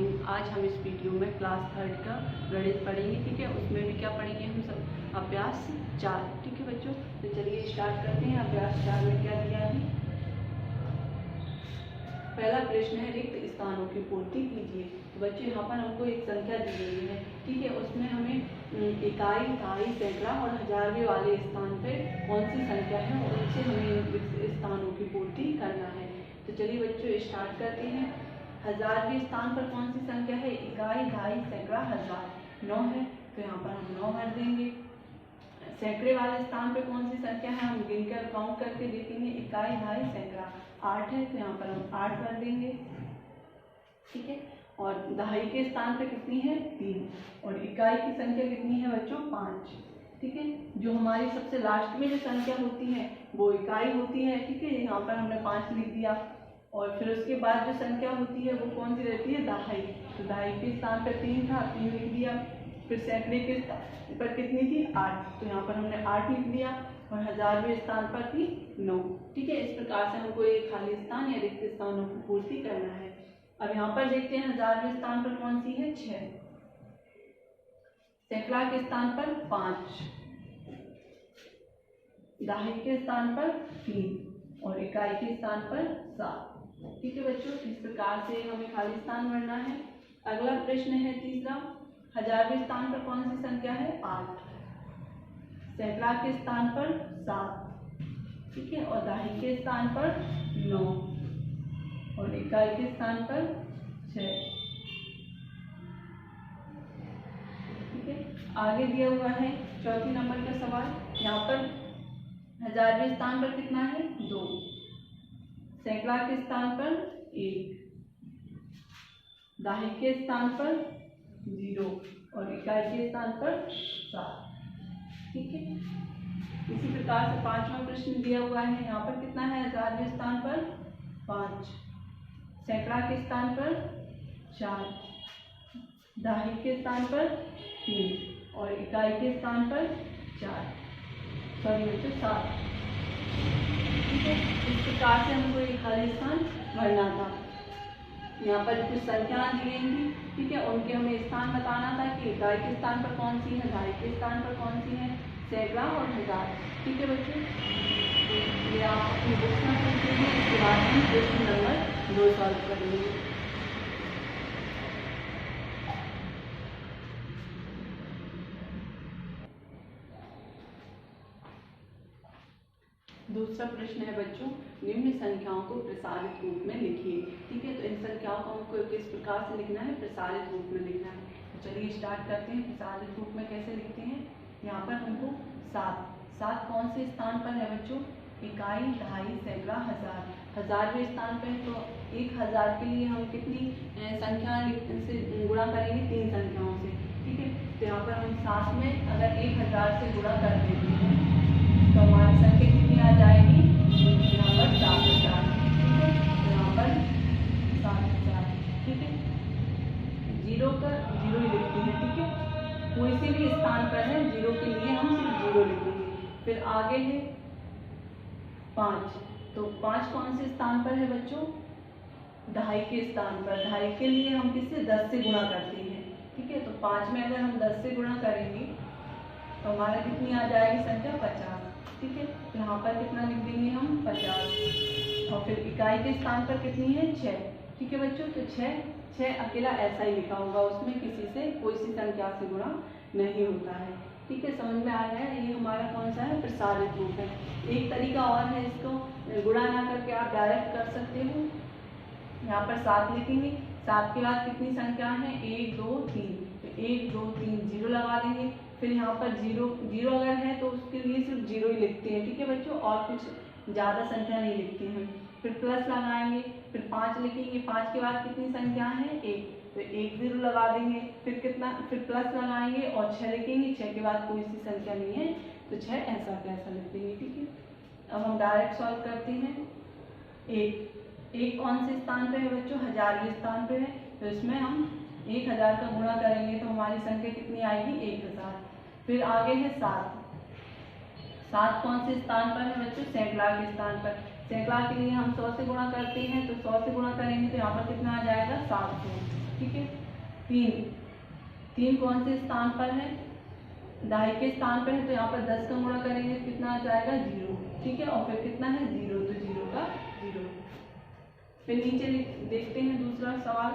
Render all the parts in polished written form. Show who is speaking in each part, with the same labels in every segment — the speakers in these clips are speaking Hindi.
Speaker 1: मॉर्निंग। आज हम इस वीडियो में क्लास 3 का गणित पढ़ेंगे। ठीक है, उसमें भी क्या पढ़ेंगे हम सब अभ्यास 4। ठीक है बच्चों, तो चलिए स्टार्ट करते हैं। अभ्यास 4 में क्या दिया है। पहला प्रश्न है रिक्त स्थानों की पूर्ति कीजिए। तो बच्चों यहाँ पर हमको एक संख्या दी गई है। ठीक है, उसमें हमें इकाई, दहाई, सैकड़ा और हजारवे वाले स्थान पे कौन सी संख्या है और उनसे हमें रिक्त स्थानों की पूर्ति करना है। तो चलिए बच्चों स्टार्ट करते हैं। हजारवें स्थान पर कौन सी संख्या है? इकाई, दहाई, सैकड़ा, हजार। 9 है, तो यहाँ पर हम 9 भर देंगे। सैकड़े वाले स्थान पे कौन सी संख्या है? हम गिनकर काउंट करके देखेंगे। इकाई, दहाई, सैकड़ा। 8 है, तो यहाँ पर हम 8 भर देंगे। ठीक है, और दहाई के स्थान पे कितनी है? 3। और इकाई की संख्या कितनी है बच्चों? 5। ठीक है, जो हमारी सबसे लास्ट में जो संख्या होती है वो इकाई होती है। ठीक है, यहाँ पर हमने 5 लिख दिया। और फिर उसके बाद जो संख्या होती है वो कौन सी रहती है? दहाई। तो दहाई के स्थान पर 3 था, 3 लिख दिया। फिर सैकड़े के स्थान पर कितनी थी? 8, तो यहाँ पर हमने 8 लिख दिया। और हजारवें स्थान पर थी 9। ठीक है, इस प्रकार से हमको एक खाली स्थान या रिक्त स्थानों की पूर्ति करना है। अब यहाँ पर देखते हैं हजारवें स्थान पर कौन सी है? 6। सैकड़ा के स्थान पर 5, दहाई के स्थान पर 3 और इकाई के स्थान पर 7। ठीक है बच्चों, इस प्रकार से हमें खाली स्थान भरना है। अगला प्रश्न है तीसरा। हजारवें स्थान पर कौन सी संख्या है? 8। सैकड़ा के स्थान पर 7। ठीक है, और दहाई के स्थान पर 9 और इकाई के स्थान पर 6। ठीक है, आगे दिया हुआ है चौथी नंबर का सवाल। यहाँ पर हजारवें स्थान पर कितना है? 2। सैकड़ा के स्थान पर 1, दहाई के स्थान पर 0 और इकाई के स्थान पर 7। ठीक है, इसी प्रकार से पांचवा प्रश्न दिया हुआ है। यहाँ पर कितना है? हजारवें स्थान पर 5, सैकड़ा के स्थान पर 4, दहाई के स्थान पर 3 और इकाई के स्थान पर 7। ठीक है, इस प्रकार से हमको एक खाली स्थान भरना था। यहाँ पर कुछ संख्या दी गई थी। ठीक है, उनके हमें स्थान बताना था कि इकाई के स्थान पर कौन सी है, दहाई के स्थान पर कौन सी है, सैकड़ा और हजार। ठीक है बच्चों, ये आप अपनी बुक्स में सुनते हैं। इसके बाद हम प्रश्न नंबर 2 सॉल्व करेंगे। दूसरा प्रश्न है बच्चों, निम्न संख्याओं को प्रसारित रूप में लिखिए। ठीक है, तो इन संख्याओं को हमको किस प्रकार से लिखना है? प्रसारित रूप में लिखना है। तो चलिए स्टार्ट करते हैं। प्रसारित रूप में कैसे लिखते हैं? यहाँ पर हमको 7 कौन से स्थान पर है बच्चों? इकाई, दहाई, सैकड़ा, हजार। हजारवें स्थान पर, तो 1000 के लिए हम कितनी संख्या से गुणा करेंगे? 3 संख्याओं से। ठीक है, तो यहाँ पर हम 7 में अगर 1000 से गुणा कर देते हैं तो हमारी संख्या कितनी आ जाएगी? यहाँ पर 7000। ठीक है, तो यहाँ पर 7000। ठीक है, 0 का 0 ही लिखते हैं। ठीक है, कोई से भी स्थान पर है 0 के लिए हम सिर्फ 0 लिखेंगे। फिर आगे है 5, तो 5 कौन से स्थान पर है बच्चों? दहाई के स्थान पर। दहाई के लिए हम किससे? 10 से गुणा करते हैं। ठीक है, तो 5 में अगर हम 10 से गुणा करेंगे तो हमारा कितनी आ जाएगी संख्या? 50। ठीक है, तो यहाँ पर कितना लिख देंगे हम? 50। और फिर इकाई के स्थान पर कितनी है? 6। ठीक है बच्चों, तो 6 अकेला ऐसा ही लिखा होगा, उसमें किसी से कोई सी संख्या से गुणा नहीं होता है। ठीक है, समझ में आ रहा है? ये हमारा कौन सा है? प्रसारित रूप है। एक तरीका और है, इसको गुणा ना करके आप डायरेक्ट कर सकते हो। यहाँ पर 7 लिखेंगे, 7 के बाद कितनी संख्या है? 1 2 3, तो 1 2 3 0 लगा देंगे। फिर यहाँ पर 0 अगर है तो उसके लिए सिर्फ 0 ही लिखते हैं। ठीक है बच्चों, और कुछ ज़्यादा संख्या नहीं लिखते हैं। फिर प्लस लगाएंगे, फिर 5 लिखेंगे, 5 के बाद कितनी संख्या है? 1, तो 1 0 लगा देंगे। फिर कितना? फिर प्लस लगाएंगे और 6 लिखेंगे। 6 के बाद कोई सी संख्या नहीं है, तो 6 ऐसा कैसा लिख देंगे। ठीक है, अब हम डायरेक्ट सॉल्व करते हैं। 1 कौन से स्थान पे है बच्चों? हजारवें स्थान पे है, तो इसमें हम 1000 का गुणा करेंगे तो हमारी संख्या कितनी आएगी? 1000। फिर आगे है 7 कौन से स्थान पर है बच्चों? सैकड़ा के स्थान पर। सैकड़ा के लिए हम 100 से गुणा करते हैं, तो 100 से गुणा करेंगे तो यहाँ पर कितना आ जाएगा? 700। ठीक है। 3 कौन से स्थान पर है? दहाई के स्थान पर है, तो यहाँ पर 10 का गुणा करेंगे तो कितना आ जाएगा 0, ठीक है। और फिर कितना है 0, तो 0 का 0। फिर नीचे देखते हैं दूसरा सवाल।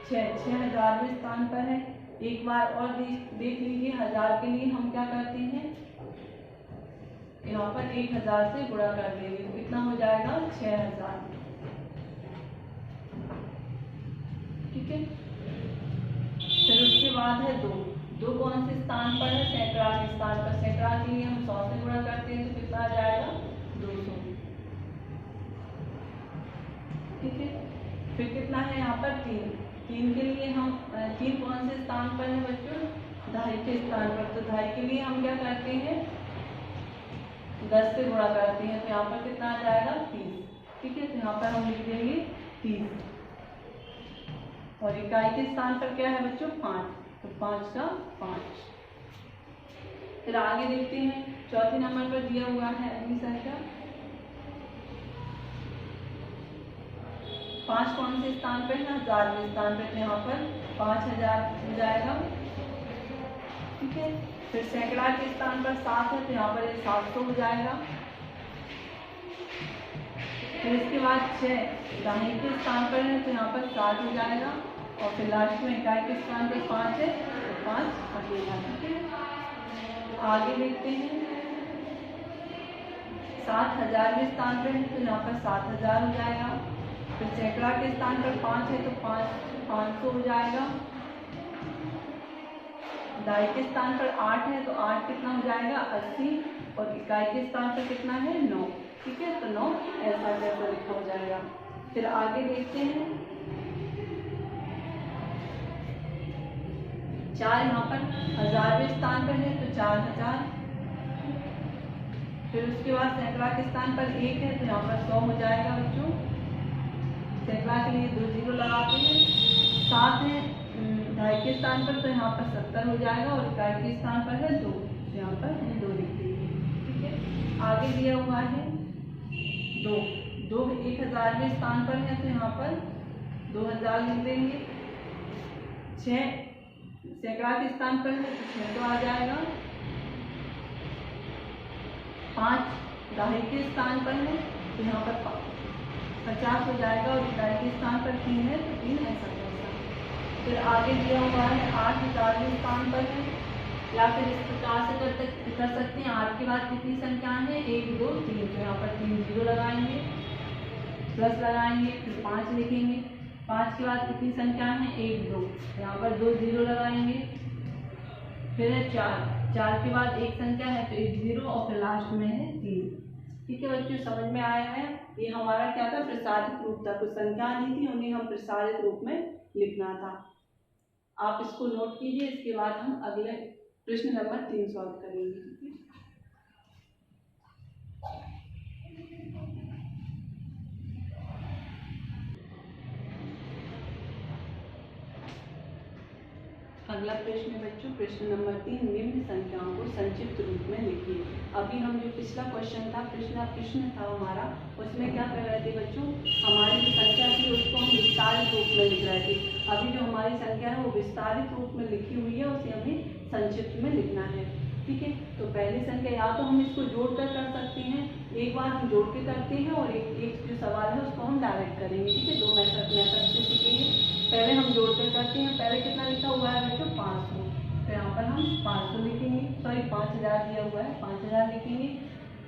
Speaker 1: 6 हजारवें स्थान पर है। एक बार और देख लीजिए, 1000 के लिए हम क्या करते हैं, यहाँ पर 1000 से गुणा कर देंगे तो कितना हो जाएगा 6000, ठीक है। फिर उसके बाद है 2 कौन से स्थान पर है? सैकड़ा के स्थान पर। सैकड़ा के लिए हम 100 से गुणा करते हैं तो कितना आ जाएगा 200, ठीक है। फिर कितना है यहाँ पर 3 के लिए हम 3 कौन से स्थान पर है बच्चों? दहाई के स्थान पर। तो दहाई के लिए हम क्या करते हैं, 10 से गुणा करते हैं तो यहाँ पर कितना आ जाएगा 30, ठीक है। तो यहाँ पर हम लिख देंगे 30। और इकाई के स्थान पर क्या है बच्चों? 5, तो 5 का 5। फिर आगे देखते हैं, चौथे नंबर पर दिया हुआ है अगली संख्या। 5 कौन से स्थान पर है? 1000वें स्थान पर। तो यहाँ पर 5000 हो जाएगा, ठीक है। फिर सैकड़ा के स्थान पर 7 है, तो यहाँ पर 700 हो जाएगा। फिर इसके बाद 6 दहाई के स्थान पर है, तो यहाँ पर 60 हो जाएगा। और फिर लास्ट में इकाई के स्थान पर 5 है, तो 5 हटेगा, ठीक है। आगे देखते हैं, 7000वें स्थान पर है, तो यहाँ पर 7000 हो जाएगा। फिर सैकड़ा के स्थान पर 5 है, तो 500 हो जाएगा। दहाई के स्थान पर 8 है, तो 8 कितना हो जाएगा 80। और इकाई के स्थान पर कितना है 9, ठीक है। तो 9 ऐसा जैसा लिखा हो जाएगा। फिर आगे देखते हैं, 4 यहाँ पर 1000वें स्थान पर है, तो 4000। फिर उसके बाद सैकड़ा के स्थान पर 1 है, तो यहाँ पर 100 हो जाएगा बच्चों। सैकड़ा के लिए 2 0 लगाते हैं। 7 है दहाई के स्थान पर, तो यहाँ पर 70 हो जाएगा। और इकाई के स्थान पर है 2, तो यहाँ पर हम 2 लिख देंगे, ठीक है। आगे दिया हुआ है 2 1000वें स्थान पर है, तो यहाँ पर 2000 लिख देंगे। 6 सैकड़ा के स्थान पर है, तो 600 आ जाएगा। 5 दहाई के स्थान पर है, तो यहाँ पर 50 हो जाएगा। और इकाई के स्थान पर 3 है, तो 3 ऐसा कैसा। फिर आगे दिया हुआ है 8000वें स्थान पर है, या फिर इस प्रकार से कर सकते हैं। 8 के बाद कितनी संख्याएं हैं? 1 2 3, तो यहाँ पर 3 0 लगाएंगे, प्लस लगाएंगे, फिर 5 लिखेंगे। 5 के बाद कितनी संख्याएं हैं? 1 2, यहाँ पर 2 0 लगाएंगे। फिर है 4 के बाद एक संख्या है, तो 1 0, और फिर लास्ट में है 3, ठीक है बच्चों। समझ में आया है? ये हमारा क्या था? प्रसारित रूप था। कुछ संख्या नहीं थी, उन्हें हम प्रसारित रूप में लिखना था। आप इसको नोट कीजिए, इसके बाद हम अगले प्रश्न नंबर 3 सॉल्व करेंगे, ठीक है। अगला प्रश्न है बच्चों, प्रश्न नंबर 3, निम्न संख्याओं को संक्षिप्त रूप में लिखिए। अभी हम जो पिछला क्वेश्चन था, प्रश्न था हमारा, उसमें क्या कर रहे थे बच्चों, हमारी जो संख्या थी उसको हम विस्तारित रूप में लिख रहे थे। अभी जो हमारी संख्या है वो विस्तारित रूप में लिखी हुई है, उसे हमें संक्षिप्त में लिखना है, ठीक है। तो पहली संख्या, या तो हम इसको जोड़कर कर सकते हैं, एक बार हम जोड़ के करते हैं, और एक जो सवाल है उसको हम डायरेक्ट करेंगे, ठीक है। 2 मेथड से सीखेंगे। पहले हम जोड़कर करते हैं। पहले कितना लिखा हुआ है बच्चों? 500, तो यहाँ पर हम 500 लिखेंगे, सॉरी 5000 दिया हुआ है, 5000 लिखेंगे।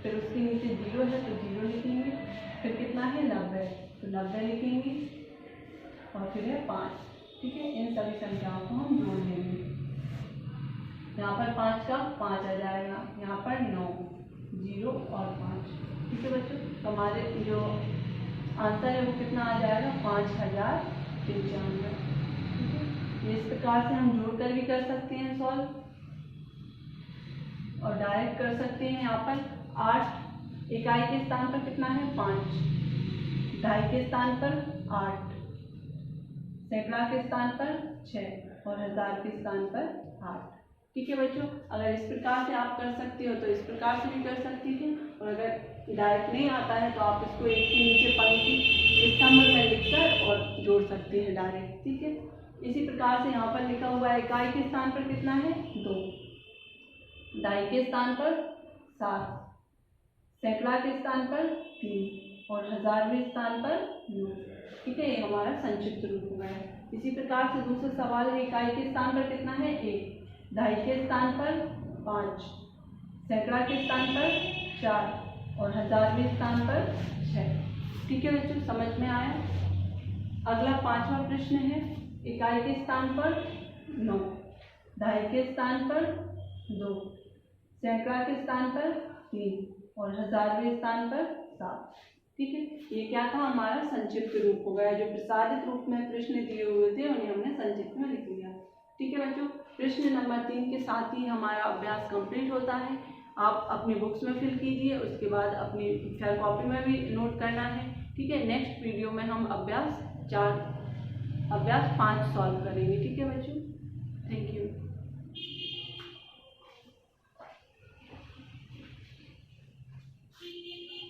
Speaker 1: फिर उसके नीचे 0 है, तो 0 लिखेंगे। फिर कितना है 90, तो 90 लिखेंगे। और फिर है 5, ठीक है। इन सभी संख्याओं को हम जोड़ देंगे। यहाँ पर 5 का 5 आ जाएगा, यहाँ पर 9 0 और 5, ठीक है बच्चों। तो हमारे जो आंसर है वो कितना आ जाएगा? 5095, ठीक है। इस प्रकार से हम जोड़कर भी कर सकते हैं सॉल्व, और डायरेक्ट कर सकते हैं। यहाँ पर 8 इकाई के स्थान पर कितना है? 5, दहाई के स्थान पर 8, सैकड़ा के स्थान पर 6, और 1000 के स्थान पर 8, ठीक है बच्चों। अगर इस प्रकार से आप कर सकते हो तो इस प्रकार से भी कर सकती थी, और अगर डायरेक्ट नहीं आता है तो आप इसको एक के नीचे पंक्ति स्तंभ में लिखकर और जोड़ सकते हैं डायरेक्ट, ठीक है। इसी प्रकार से यहाँ पर लिखा हुआ है इकाई के स्थान पर कितना है 2, दहाई के स्थान पर 7, सैकड़ा के स्थान पर 3 और हजारवें स्थान पर 9। ठीक है, ये हमारा संक्षिप्त रूप हो गया है। इसी प्रकार से दूसरा सवाल है इकाई के स्थान पर कितना है 1, दहाई के स्थान पर 5, सैकड़ा के स्थान पर 4 और हजारवें स्थान पर 6। ठीक है बच्चों, समझ में आया। अगला 5वां प्रश्न है इकाई के स्थान पर 9, दहाई के स्थान पर 2, सैकड़ा के स्थान पर 3 और हजारवें स्थान पर 7। ठीक है, ये क्या था हमारा संक्षिप्त रूप हो गया। जो प्रसारित रूप में प्रश्न दिए हुए थे उन्हें हमने संक्षिप्त में लिख लिया। ठीक है बच्चों, प्रश्न नंबर 3 के साथ ही हमारा अभ्यास कंप्लीट होता है। आप अपनी बुक्स में फिल कीजिए, उसके बाद अपनी फेयर कॉपी में भी नोट करना है। ठीक है, नेक्स्ट वीडियो में हम अभ्यास 5 सॉल्व करेंगे। ठीक है बच्चों।